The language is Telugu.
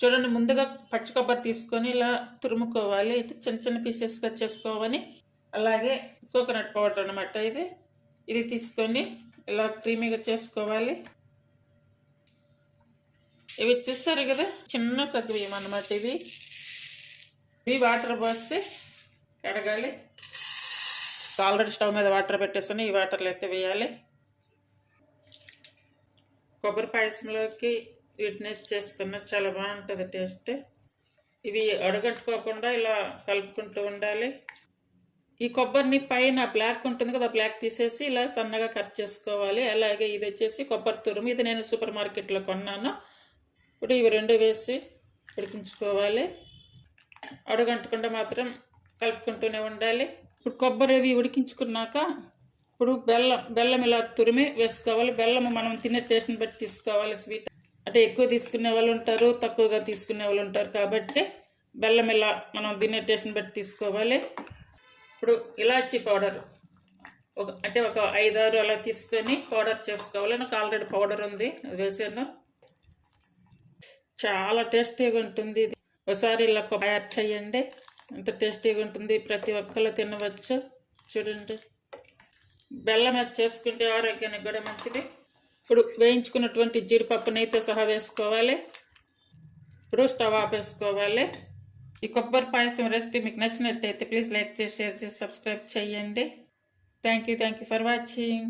చూడండి, ముందుగా పచ్చి కొబ్బరి తీసుకొని ఇలా తురుముకోవాలి. చిన్న చిన్న పీసెస్గా చేసుకోవాలి. అలాగే కోకోనట్ పౌడర్ అనమాట ఇది తీసుకొని ఇలా క్రీమీగా చేసుకోవాలి. ఇవి చూస్తారు కదా, చిన్న సగ్గుబియ్యం అన్నమాట. ఇవి వాటర్ పోసి కడగాలి. ఆల్రెడీ స్టవ్ మీద వాటర్ పెట్టేస్తాను. ఈ వాటర్లో అయితే వేయాలి. కొబ్బరి పాయసంలోకి వీటిని చేస్తున్నా, చాలా బాగుంటుంది టేస్ట్. ఇవి అడుగంటుకోకుండా ఇలా కలుపుకుంటూ ఉండాలి. ఈ కొబ్బరిని పైన బ్లాక్ ఉంటుంది కదా, బ్లాక్ తీసేసి ఇలా సన్నగా కట్ చేసుకోవాలి. అలాగే ఇది వచ్చేసి కొబ్బరి తురుము. ఇది నేను సూపర్ మార్కెట్లో కొన్నాను. ఇప్పుడు ఇవి రెండు వేసి ఉడికించుకోవాలి. అడుగంటకుండా మాత్రం కలుపుకుంటూనే ఉండాలి. ఇప్పుడు కొబ్బరి ఇవి ఉడికించుకున్నాక ఇప్పుడు బెల్లం ఇలా తురిమి వేసుకోవాలి. బెల్లం మనం తినే టేస్ట్ని బట్టి తీసుకోవాలి. స్వీట్ అంటే ఎక్కువ తీసుకునే వాళ్ళు ఉంటారు, తక్కువగా తీసుకునే వాళ్ళు ఉంటారు. కాబట్టి బెల్లం ఇలా మనం తినే టేస్ట్ని బట్టి తీసుకోవాలి. ఇప్పుడు ఇలాచీ పౌడర్ ఒక 5-6 అలా తీసుకొని పౌడర్ చేసుకోవాలి. నాకు ఆల్రెడీ పౌడర్ ఉంది, అది వేసాను. చాలా టేస్టీగా ఉంటుంది ఇది. ఒకసారి ఇలా తయారు చేయండి, ఎంత టేస్టీగా ఉంటుంది. ప్రతి ఒక్కళ్ళు తినవచ్చు. చూడండి, బెల్లం చేసుకుంటే ఆరోగ్యానికి కూడా మంచిది. ఇప్పుడు వేయించుకున్నటువంటి జీడిపప్పు నెయ్యితో సహా వేసుకోవాలి. ఇప్పుడు స్టవ్ ఆపేసుకోవాలి. ఈ కొబ్బరి పాయసం రెసిపీ మీకు నచ్చినట్టయితే ప్లీజ్ లైక్ చేసి, షేర్ చేసి, సబ్స్క్రైబ్ చేయండి. Thank you for watching.